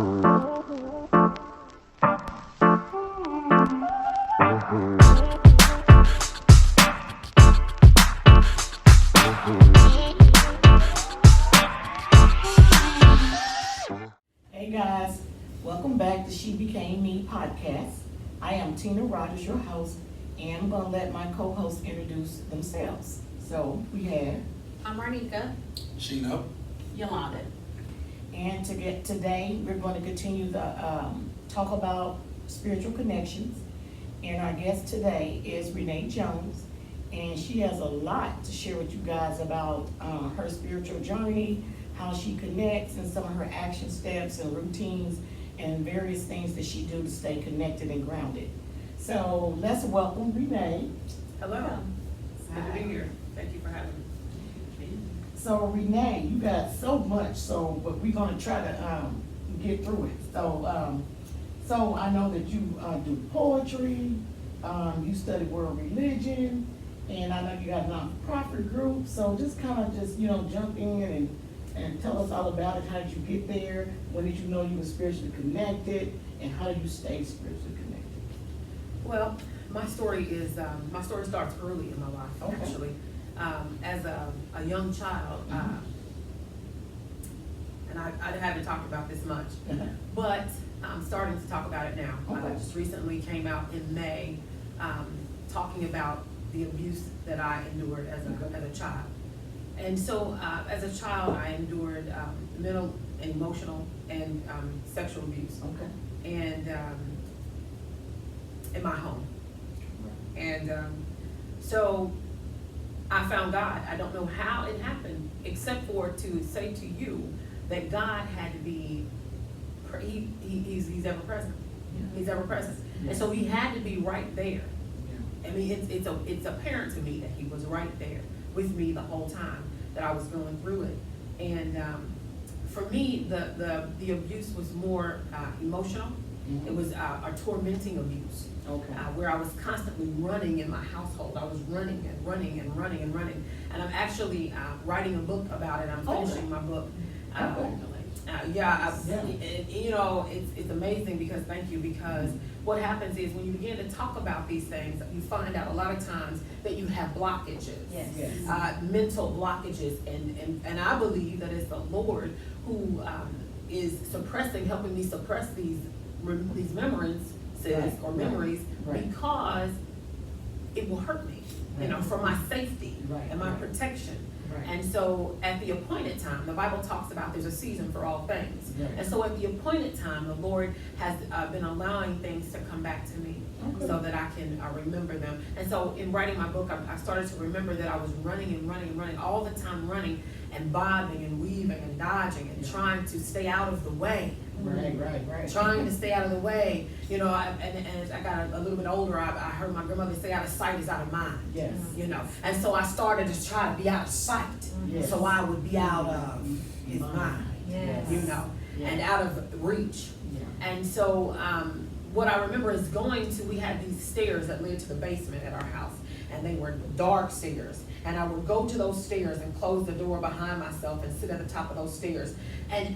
Hey guys, welcome back to She Became Me podcast. I am Tina Rogers, your host, and I'm going to let my co-hosts introduce themselves. So we have, I'm Ronieka. Sheena. Yalonda. and today we're going to continue the talk about spiritual connections. And our guest today is Renee Jones, and she has a lot to share with you guys about her spiritual journey, how she connects, and some of her action steps and routines and various things that she do to stay connected and grounded. So let's welcome Renee. Hello. It's good to be here. Thank you for having me. So Renee, you got so much, but we're gonna try to get through it. So I know that you do poetry, you study world religion, and I know you got a nonprofit group. So just jump in and tell us all about it. How did you get there? When did you know you were spiritually connected? And how did you stay spiritually connected? Well, my story starts early in my life, Okay. actually. As a young child, and I haven't talked about this much, but I'm starting to talk about it now. Okay. I just recently came out in May talking about the abuse that I endured as a child. And so as a child, I endured mental and emotional and sexual abuse. Okay. And in my home. And so I found God. I don't know how it happened, except for to say to you that God had to be, he's ever present. Yeah. He's ever present. Yeah. And so he had to be right there. Yeah. I mean, it's apparent to me that he was right there with me the whole time that I was going through it. And for me, the abuse was more emotional. Mhm. It was a tormenting abuse. Okay. Where I was constantly running in my household. I was running and running and running and running. And I'm actually writing a book about it. I'm finishing my book. It's amazing because what happens is when you begin to talk about these things, you find out a lot of times that you have blockages, Yes. mental blockages, and I believe that it's the Lord who is helping me suppress these memories or memories Right. because it will hurt me, for my safety and my protection. Right. And so at the appointed time, the Bible talks about there's a season for all things. Right. And so at the appointed time, the Lord has been allowing things to come back to me Okay. so that I can remember them. And so in writing my book, I started to remember that I was running and running and running, all the time running and bobbing and weaving and dodging and trying to stay out of the way. Right. Trying to stay out of the way, and as I got a little bit older, I heard my grandmother say, "Out of sight is out of mind." Yes. And so I started to try to be out of sight, Yes. so I would be out of his mind, Yes. and out of reach. Yeah. And so what I remember is we had these stairs that led to the basement at our house, and they were dark stairs. And I would go to those stairs and close the door behind myself and sit at the top of those stairs, and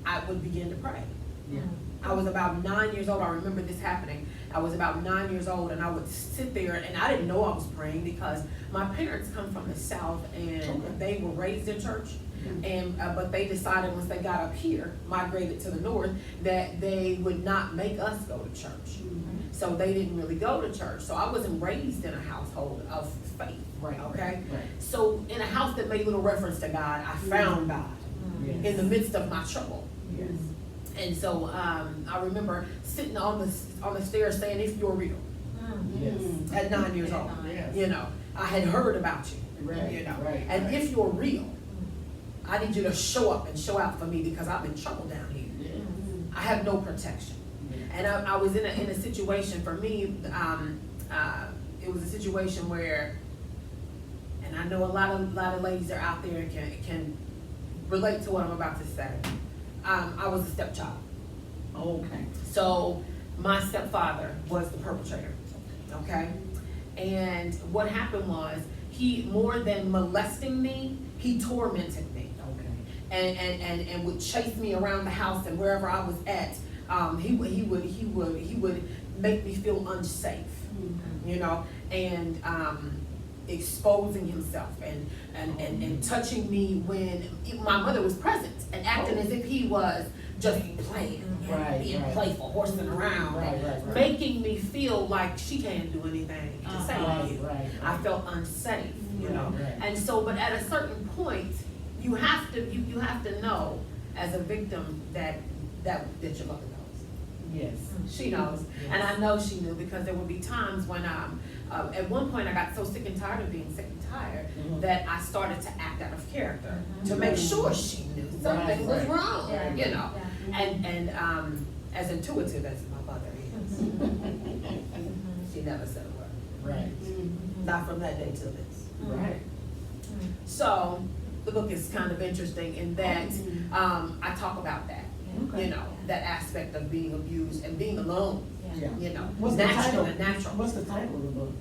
I would begin to pray. Yeah. I was about 9 years old. I remember this happening. I was about 9 years old, and I would sit there, and I didn't know I was praying because my parents come from the South, and they were raised in church. And but they decided once they got up here, migrated to the north, that they would not make us go to church. So they didn't really go to church. So I wasn't raised in a household of faith. Right. Okay. Right. So in a house that made little reference to God, I found God Yes. in the midst of my trouble. Yes. And so I remember sitting on the stairs saying, "If you're real," Yes. at 9 years old. Yes. I had heard about you. Right. Right. And Right. if you're real, I need you to show up and show out for me because I'm in trouble down here. Yes. I have no protection. And I was in a situation for me. It was a situation where, and I know a lot of ladies are out there and can relate to what I'm about to say. I was a stepchild. Okay. So my stepfather was the perpetrator. Okay. And what happened was, he, more than molesting me, he tormented me. Okay. and would chase me around the house and wherever I was at. He would make me feel unsafe, you know, and exposing himself and touching me when my mother was present and acting as if he was just playing, being playful, horsing around, making me feel like she can't do anything to save you. I felt unsafe, you know, and so, but at a certain point, you have to know as a victim that your mother knows. Yes. She knows, and I know she knew, because there would be times when at one point I got so sick and tired of being sick and tired that I started to act out of character to make sure she knew something was wrong, you know. And as intuitive as my mother is, she never said a word. Not from that day till this. So the book is kind of interesting in that I talk about that, you know, that aspect of being abused and being alone. You know, What's natural. What's the title of the book?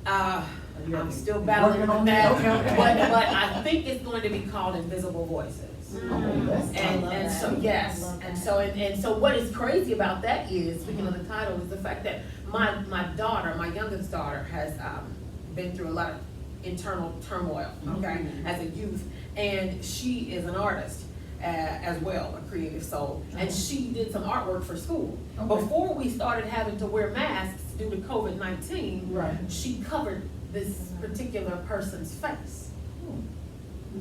I'm still battling with that, but I think it's going to be called Invisible Voices. And so yes, and so what is crazy about that is, speaking of the title, is the fact that my daughter, my youngest daughter, has been through a lot of internal turmoil, okay, as a youth, and she is an artist as well, a creative soul, and she did some artwork for school. Before we started having to wear masks due to COVID-19, she covered this particular person's face.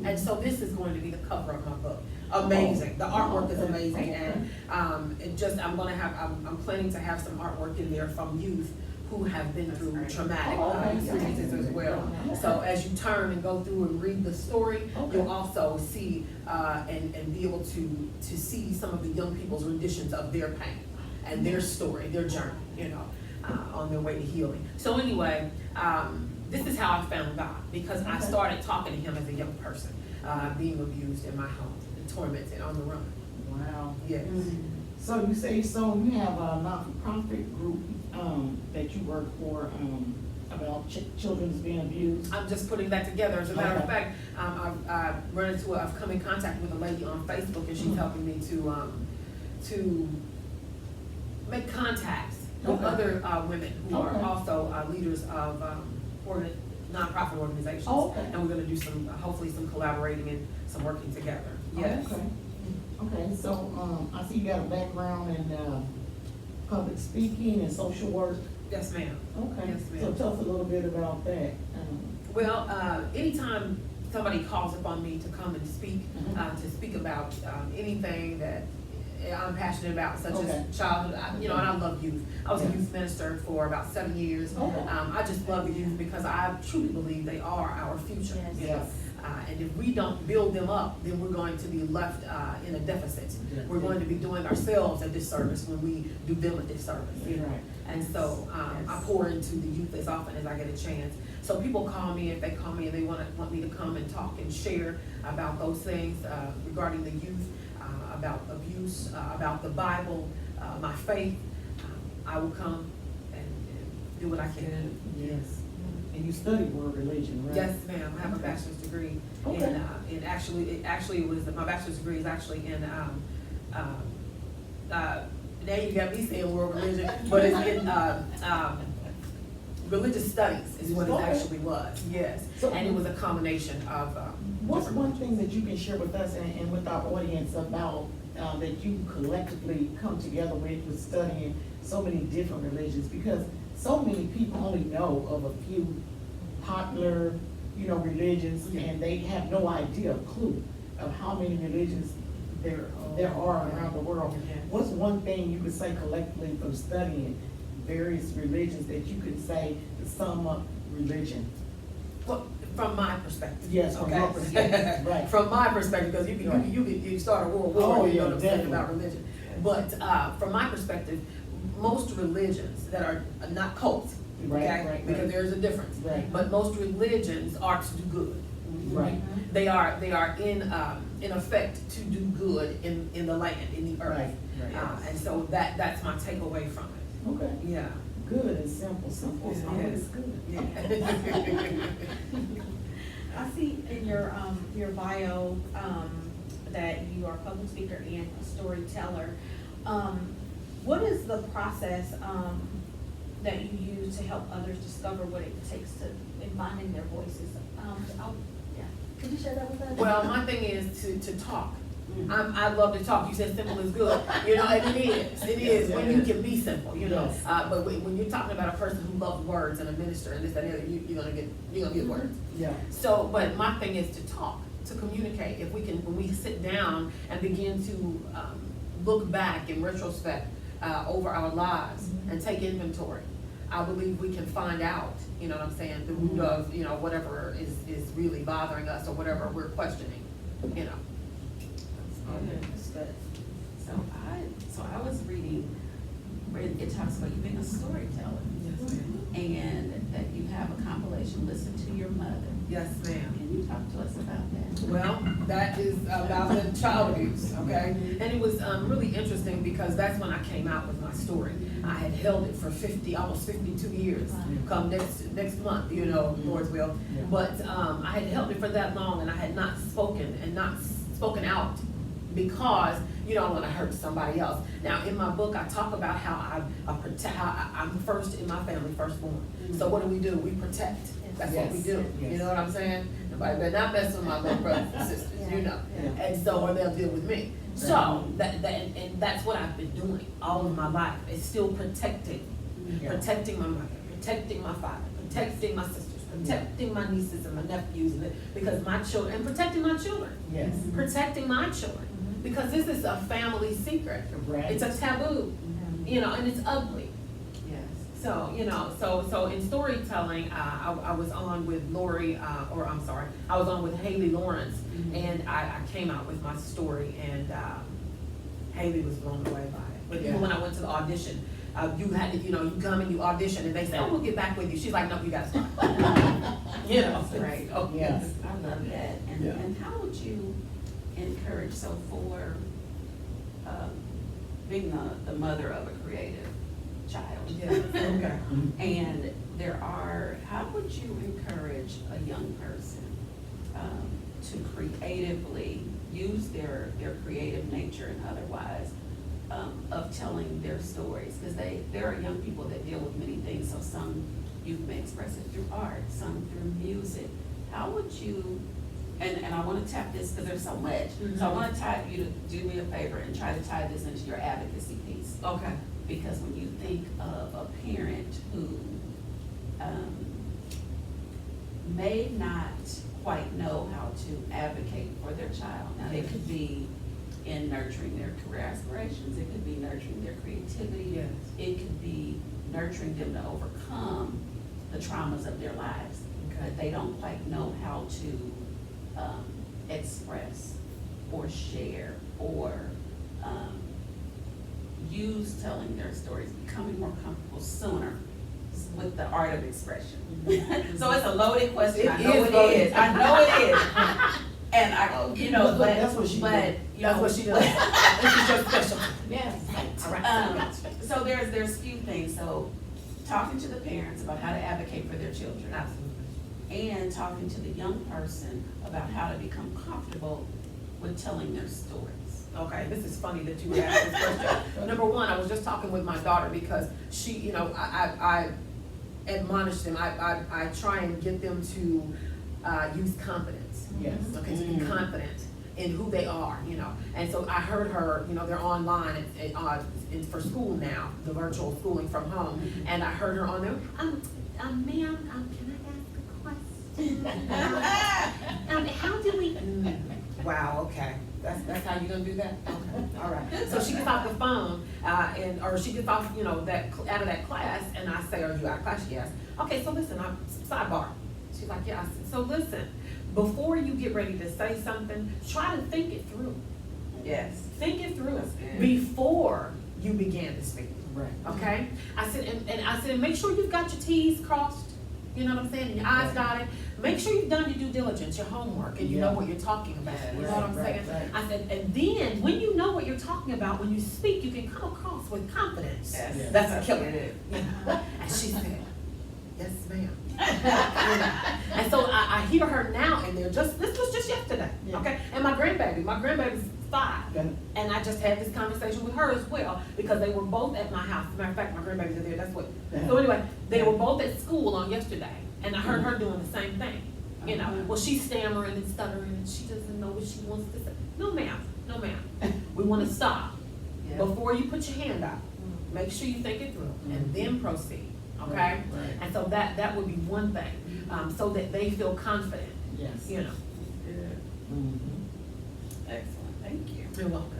And so this is going to be the cover of my book. Amazing. The artwork is amazing, and I'm planning to have some artwork in there from youth who have been through traumatic experiences as well. So as you turn and go through and read the story, you'll also see and be able to see some of the young people's renditions of their pain and their story, their journey, you know, on their way to healing. So anyway, this is how I found God, because I started talking to him as a young person, being abused in my home, tormented, on the run. Wow. Yes. So you say, you have a not-for-profit group that you work for about children's being abused? I'm just putting that together. As a matter of fact, I've come in contact with a lady on Facebook, and she's helping me to make contacts with other women who are also leaders of nonprofit organizations. And we're going to do hopefully some collaborating and some working together. Yes. Okay, so I see you got a background in public speaking and social work. Yes, ma'am. Okay. Yes, ma'am. So tell us a little bit about that. Well, anytime somebody calls upon me to come and speak, to speak about anything that I'm passionate about, such as childhood, and I love youth. I was a youth minister for about 7 years. I just love the youth because I truly believe they are our future. And if we don't build them up, then we're going to be left in a deficit. We're going to be doing ourselves a disservice when we do them a disservice. And so I pour into the youth as often as I get a chance. So people call me, if they call me and they want me to come and talk and share about those things regarding the youth, about abuse, about the Bible, my faith, I will come and do what I can. Yes. And you studied world religion, right? Yes, ma'am. I have a bachelor's degree in my bachelor's degree is actually in now you got me saying world religion, but it's in religious studies is what it actually was. Yes, and it was a combination of. What's one thing that you can share with us and with our audience about that you collectively come together with studying so many different religions? Because so many people only know of a few popular, religions, and they have no idea, clue of how many religions there are around the world. What's one thing you could say collectively from studying various religions that you could say to sum up religion? Well, from my perspective. Yes, from your perspective, right. From my perspective, because you start a world war, you know about religion. But from my perspective, most religions that are not cults, because there's a difference. But most religions are to do good. They are in effect to do good in the land, in the earth. And so that's my takeaway from it. Okay. Yeah. Good and simple. Simple is good. Yeah. I see in your bio that you are a public speaker and a storyteller. What is the process that you use to help others discover what it takes to in finding their voices? Yeah. Could you share that with us? Well, my thing is to talk. I love to talk. You said simple is good, you know, and it is when you can be simple, you know. Yes. But when you're talking about a person who loves words and a minister and this and that, you're gonna get words. Yeah. So, but my thing is to talk, to communicate. If we can, when we sit down and begin to look back in retrospect over our lives and take inventory, I believe we can find out, you know what I'm saying, the root of, you know, whatever is really bothering us or whatever we're questioning, you know. That's good. So I was reading where it talks about you being a storyteller. Yes, ma'am. And that you have a compilation, Listen to Your Mother. Yes, ma'am. Can you talk to us about that? Well, that is about the child abuse, okay? And it was really interesting because that's when I came out with my story. I had held it for almost 52 years, come next month, you know, Lord's will. Yeah. But I had held it for that long and I had not spoken out because you don't want to hurt somebody else. Now, in my book, I talk about how I'm first in my family, firstborn. So what do? We protect. That's what we do. Yes. You know what I'm saying? Nobody better not mess with my little brothers and sisters, you know. Yeah. And so, or they'll deal with me. So, and that's what I've been doing all of my life. It's still protecting. Yeah. Protecting my mother, protecting my father, protecting my sisters, protecting my nieces and my nephews, because my children, and protecting my children. Yes. Protecting my children. Because this is a family secret. Right. It's a taboo, you know, and it's ugly. Yes. So, you know, so in storytelling, I was on with I was on with Haley Lawrence, and I came out with my story, and Haley was blown away by it. But even when I went to the audition, you had to, you know, you come and you audition, and they say, oh, we'll get back with you. She's like, no, you gotta start. You know, Right. Oh, Yes. I love that. And how would you encourage, so for being the mother of a creative child? Yeah, okay. And how would you encourage a young person to creatively use their creative nature and otherwise of telling their stories? Because there are young people that deal with many things, so some youth may express it through art, some through music. How would you, and I want to tap this because there's so much, so I want to tie you to do me a favor and try to tie this into your advocacy piece. Okay. Because when you think of a parent who may not quite know how to advocate for their child, now it could be in nurturing their career aspirations, it could be nurturing their creativity, Yes. it could be nurturing them to overcome the traumas of their lives, but they don't quite know how to express or share or use telling their stories, becoming more comfortable sooner with the art of expression. So it's a loaded question. I know it is. I know it is. And I, you know, but that's what she but you That's know, what she does. This is your special. Yes. All right. So there's few things. So talking to the parents about how to advocate for their children. Absolutely. And talking to the young person about how to become comfortable with telling their stories. Okay, this is funny that you would ask this question. Number one, I was just talking with my daughter because she, you know, I admonish them. I try and get them to use confidence. Yes. Okay, to be confident in who they are, you know. And so I heard her, you know, they're online it's for school now, the virtual schooling from home. And I heard her on there, ma'am, can I ask a question? How do we? Wow, okay. That's how you gonna do that? Okay, all right. So she gets off the phone, or she gets off, you know, out of that class, and I say, are you out of class? Yes. Okay, so listen, sidebar. She's like, yeah. I said, so listen, before you get ready to say something, try to think it through. Yes. Think it through That's good. before you begin to speak. Right. Okay? I said, and make sure you've got your T's crossed. You know what I'm saying? And your I's dotted. Make sure you've done your due diligence, your homework, and you know what you're talking about. You know what I'm saying? Right. I said, and then when you know what you're talking about, when you speak, you can come across with confidence. Yes. That's a killer. It is. And she said, yes, ma'am. And so I hear her now, and this was just yesterday, Yeah. okay? And my grandbaby's 5. Okay. And I just had this conversation with her as well, because they were both at my house. As a matter of fact, my grandbabies are there, that's what. Yeah. So anyway, they were both at school on yesterday, and I heard her doing the same thing. You know, well, she's stammering and stuttering, and she doesn't know what she wants to say. No, ma'am. We want to stop. Yeah. Before you put your hand up, make sure you think it through, and then proceed, okay? Right. And so that would be one thing, so that they feel confident, Yes. you know. Good. Mhm. Excellent, thank you. You're welcome.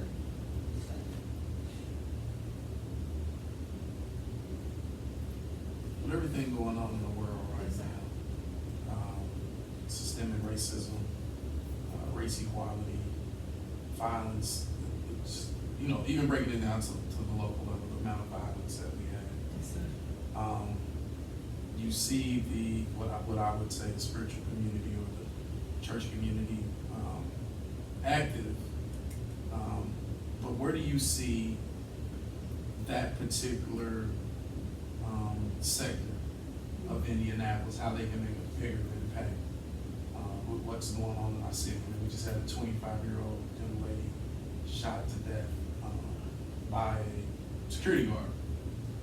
With everything going on in the world right now, systemic racism, race equality, violence, it's, you know, even breaking it down to the local level, the amount of violence that we have. You see what I would say the spiritual community or the church community active, but where do you see that particular sector of Indianapolis, how they can make a bigger impact with what's going on in our city? I mean, we just had a 25-year-old young lady shot to death by a security guard.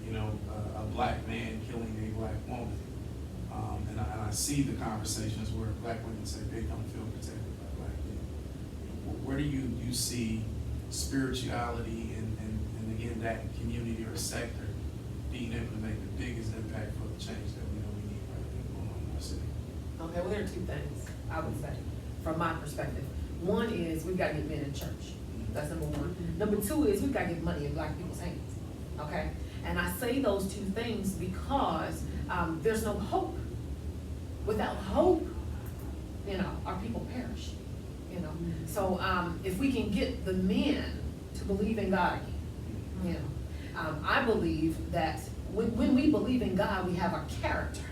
You know, a black man killing a black woman. And I see the conversations where black women say they don't feel protected by black men. Where do you see spirituality and again that community or sector being able to make the biggest impact for the change that we know we need right now going on in our city? Okay, well, there are 2 things, I would say, from my perspective. One is we've got to get men in church. That's number 1. Number 2 is we've got to get money in black people's hands, okay? And I say those 2 things because there's no hope. Without hope, you know, our people perish, you know? So if we can get the men to believe in God again, you know, I believe that when we believe in God, we have a character.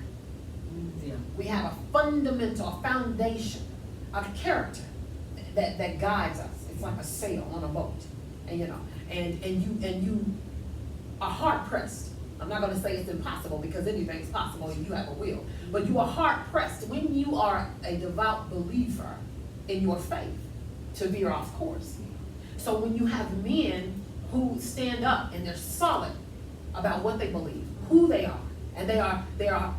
Yeah. We have a fundamental, a foundation, a character that guides us. It's like a sail on a boat, and you know, and you are hard pressed. I'm not going to say it's impossible because anything's possible if you have a will, but you are hard pressed when you are a devout believer in your faith to veer off course. So when you have men who stand up and they're solid about what they believe, who they are, and they are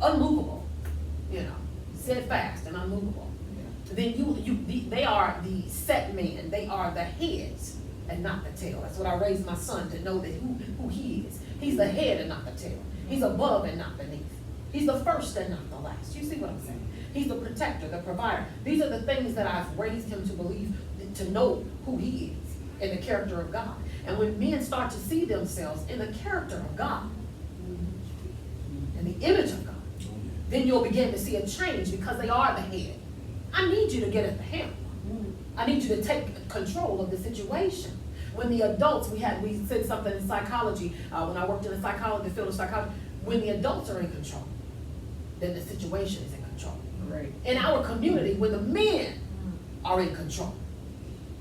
unmovable, you know, steadfast and unmovable. Then they are the set man. They are the heads and not the tail. That's what I raised my son to know, that who he is. He's the head and not the tail. He's above and not beneath. He's the first and not the last. You see what I'm saying? He's the protector, the provider. These are the things that I've raised him to believe, to know who he is in the character of God. And when men start to see themselves in the character of God, in the image of God, then you'll begin to see a change because they are the head. I need you to get at the helm. I need you to take control of the situation. When the adults, we said something in psychology, when I worked in the field of psychology, when the adults are in control, then the situation is in control. Right. In our community, when the men are in control,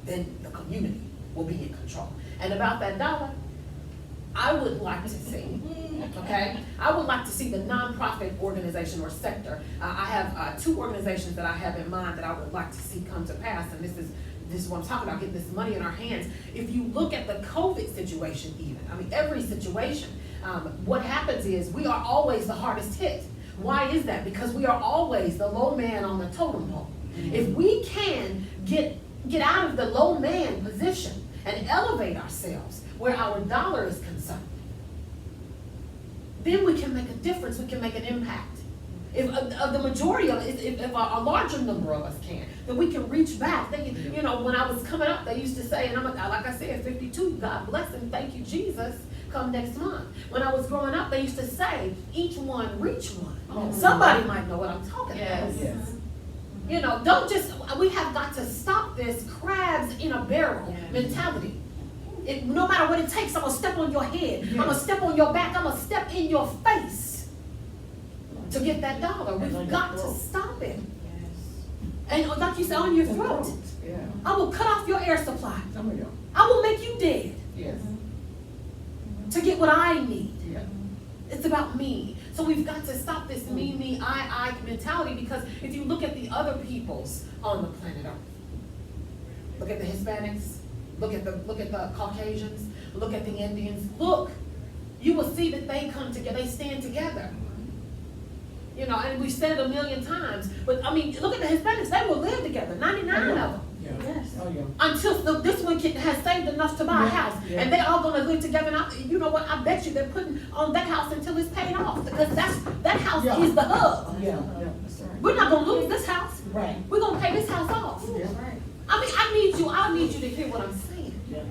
then the community will be in control. And about that dollar, I would like to see, okay? I would like to see the nonprofit organization or sector. I have 2 organizations that I have in mind that I would like to see come to pass, and this is what I'm talking about, getting this money in our hands. If you look at the COVID situation even, I mean, every situation, what happens is we are always the hardest hit. Why is that? Because we are always the low man on the totem pole. If we can get out of the low man position and elevate ourselves where our dollar is concerned, then we can make a difference, we can make an impact. If the majority of it, if a larger number of us can, then we can reach back. You know, when I was coming up, they used to say, and like I said, 52, God bless him, thank you, Jesus, come next month. When I was growing up, they used to say, each one, reach one. Oh. Somebody might know what I'm talking Yes. about. Yes. You know, we have got to stop this crabs in a barrel mentality. No matter what it takes, I'm going to step on your head. Yes. I'm going to step on your back. I'm going to step in your face to get that dollar. We've got to stop it. And like you said, on your throat. Yeah. I will cut off your air supply. Some of y'all. I will make you dead Yes. to get what I need. Yeah. It's about me. So we've got to stop this me, I mentality, because if you look at the other peoples on the planet Earth, look at the Hispanics, look at the Caucasians, look at the Indians, look, you will see that they come together, they stand together. You know, and we've said it a million times, but I mean, look at the Hispanics, they will live together, 99 of them. Yeah. Yes. Oh, yeah. Until this one kid has saved enough to buy a Yeah, house, yeah. and they all gonna live together. And you know what? I bet you they're putting on that house until it's paid off, because that house Yeah. is the hub. Yeah, yeah, that's right. We're not gonna lose this house. Right. We're gonna pay this house off. Yeah. Right. I mean, I need you to hear what I'm saying. Yeah.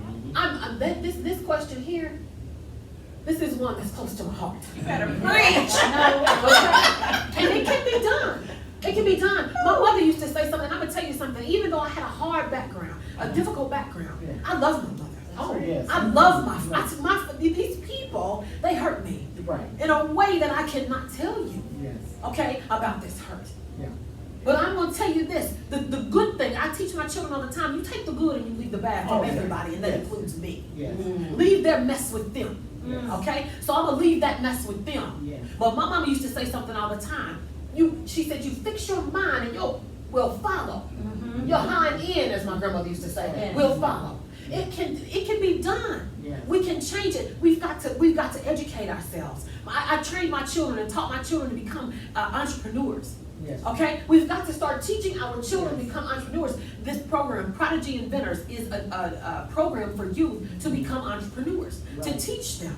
This question here, this is one that's close to my heart. You better preach. And it can be done. It can be done. My mother used to say something, and I'm gonna tell you something, even though I had a hard background, a difficult background, Yeah. I love my mother. Oh, yes. I love these people, they hurt me Right. in a way that I cannot tell you, Yes. okay, about this hurt. Yeah. But I'm gonna tell you this, the good thing, I teach my children all the time, you take the good and you leave the bad from Oh, yeah. everybody, and that Yes. includes me. Yes. Leave their mess with them, Yes. okay? So I'm gonna leave that mess with them. Yes. But my mama used to say something all the time. She said, you fix your mind and you'll follow. Your hind end, as my grandmother used to say, Yes. will follow. It can be done. Yes. We can change it. We've got to educate ourselves. I trained my children and taught my children to become entrepreneurs. Yes. Okay, we've got to start teaching our children to become entrepreneurs. This program, Prodigy Inventors, is a program for youth to become entrepreneurs, to Right. teach them.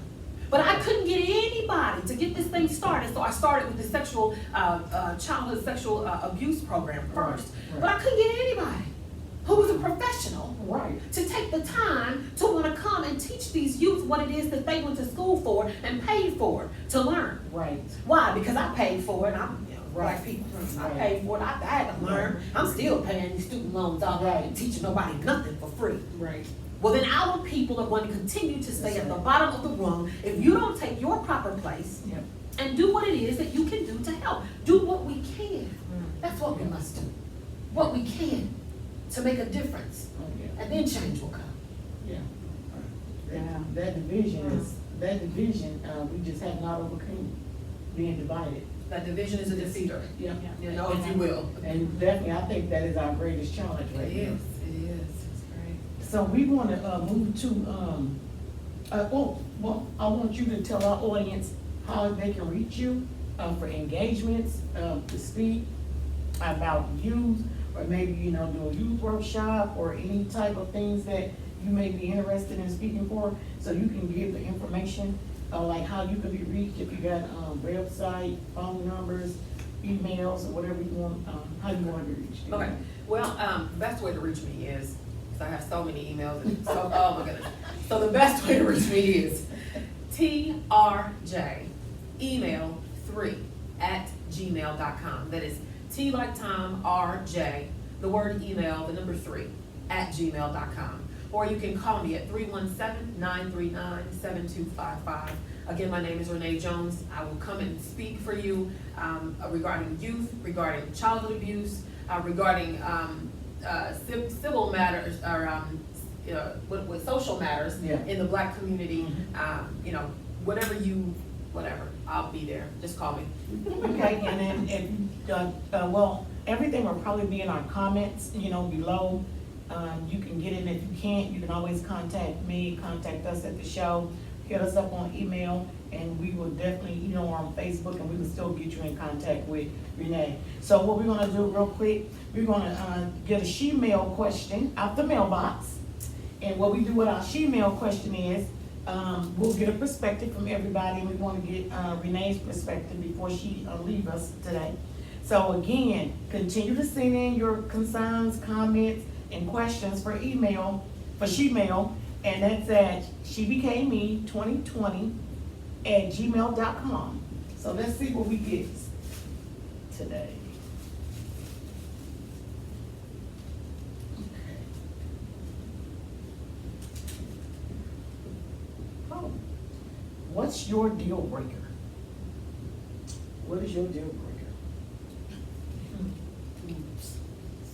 But I couldn't get anybody to get this thing started, so I started with the childhood sexual abuse program first. Right. But I couldn't get anybody who was a professional Right. to take the time to want to come and teach these youth what it is that they went to school for and paid for to learn. Right. Why? Because I paid for it. I'm black Right. people. I Right. paid for it. I had to learn. I'm still paying these student loans off Right. and teaching nobody nothing for free. Right. Well, then our people are going to continue to stay That's at the right. bottom of the rung if you don't take your proper place Yep. and do what it is that you can do to help. Do what we can. That's what we must do. What we can to make a difference. Oh, yeah. And then change will come. Yeah. That division, we just have not overcome being divided. That division is a defeater. Yeah. You know, if you will. And definitely, I think that is our greatest challenge right now. It is. It's great. So we want to move to, I want you to tell our audience how they can reach you for engagements, to speak about youth, or maybe, do a youth workshop, or any type of things that you may be interested in speaking for, so you can give the information, like how you can be reached, if you got website, phone numbers, emails, or whatever you want, how you want to be reached. Okay, well, the best way to reach me is, because I have so many emails, and so, oh my goodness. So the best way to reach me is TRJ, email 3@gmail.com. That is T like Tom, RJ, the word email, the number 3, @gmail.com. Or you can call me at 317-939-7255. Again, my name is Renee Jones. I will come and speak for you regarding youth, regarding childhood abuse, regarding civil matters, or with social matters Yeah. in the black community. Whatever, I'll be there. Just call me. Okay, and then everything will probably be in our comments, below. You can get it. If you can't, you can always contact me, contact us at the show, hit us up on email, and we will definitely, on Facebook, and we will still get you in contact with Renee. So what we're gonna do real quick, we're gonna get a she-mail question out the mailbox. And what we do with our she-mail question is, we'll get a perspective from everybody, and we want to get Renee's perspective before she leaves us today. So again, continue to send in your concerns, comments, and questions for she-mail, and that's at shebecameme2020@gmail.com. So let's see what we get today. Oh, what's your deal breaker? What is your deal breaker?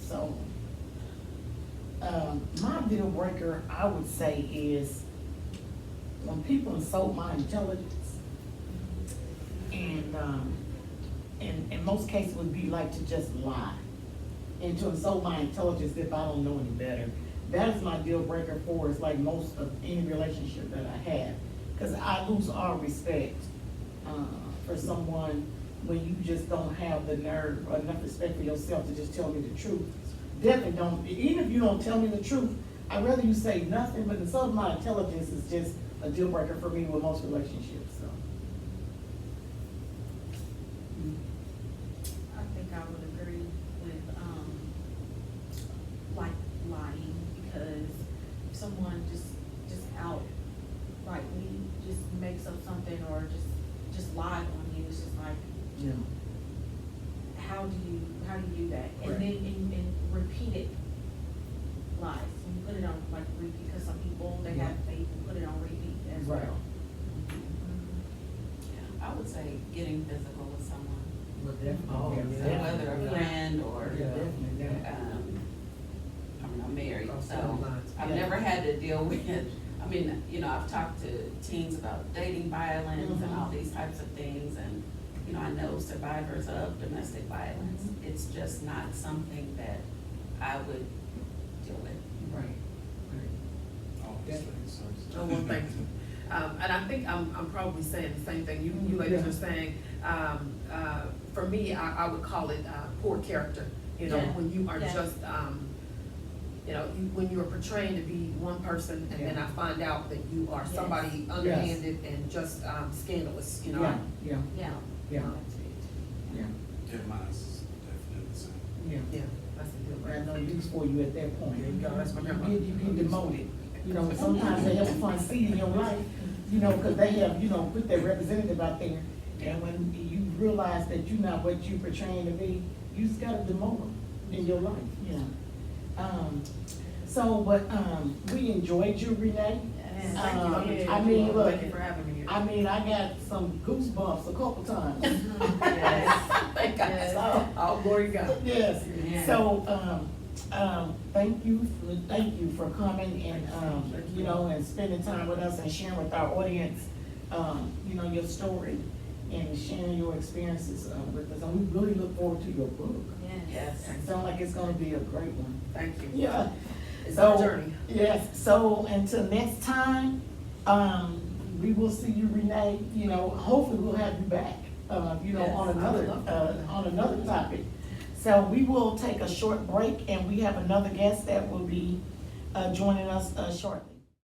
So, my deal breaker, I would say, is when people insult my intelligence. and in most cases would be like to just lie. And to insult my intelligence if I don't know any better. That is my deal breaker for, it's like most of any relationship that I have. Cause I lose all respect, for someone when you just don't have the nerve or enough respect for yourself to just tell me the truth. Definitely don't, even if you don't tell me the truth, I'd rather you say nothing, but insult of my intelligence is just a deal breaker for me with most relationships, so. I think I would agree with, like lying, because if someone just outrightly just makes up something or just lies on you, it's just like, Yeah. how do you do that? And Right. then, and repeated lies, when you put it on like repeat, because some people, they have, they put it on repeat as Right. well. Yeah, I would say getting physical with someone, Well, definitely. Oh, Yeah, yeah. whether a Yeah. friend or, Yeah, definitely, yeah. I'm not married, Cross so those lines. I've Yeah. never had to deal with, I mean, you know, I've talked to teens about dating violence and all these types of things, and, you know, I know survivors of domestic violence. It's just not something that I would deal with. Right, right. All these things, so. Oh, well, thank you. And I think I'm probably saying the same thing you ladies Yeah. are saying. For me, I would call it, poor character, you know, Yeah. when you are Yeah. just, you know, when you are portraying to be one person and then Yeah. I find out that you are Yes. somebody underhanded and just, scandalous, you know. Yeah, yeah, Yeah. yeah, yeah, Yeah, mine's definitely the same. yeah. Yeah, that's a good I one. no use for you at that point. There you go, that's my grandma. You get demoted. You know, sometimes they have a fun seat in your life, you know, because they have, you know, put their representative out there. And when you realize that you're not what you portraying to be, you just gotta demote them in your life, you know. We enjoyed you, Renee. Yes. Thank you. I mean, look, Thank you for having me here. I mean, I got some goosebumps a couple times. Yes. Thank God. Yes. All glory to God. Yes, Yeah. so, thank you for coming and, you know, and spending time with us and sharing with our audience, you know, your story and sharing your experiences, with us. And we really look forward to your book. Yes. It sounds like it's gonna be a great one. Thank you. Yeah. It's So, our journey. Yes, so until next time, we will see you, Renee, you know, hopefully we'll have you back, you know, Yes, on I would another, love that. on another topic. So we will take a short break and we have another guest that will be, joining us, shortly.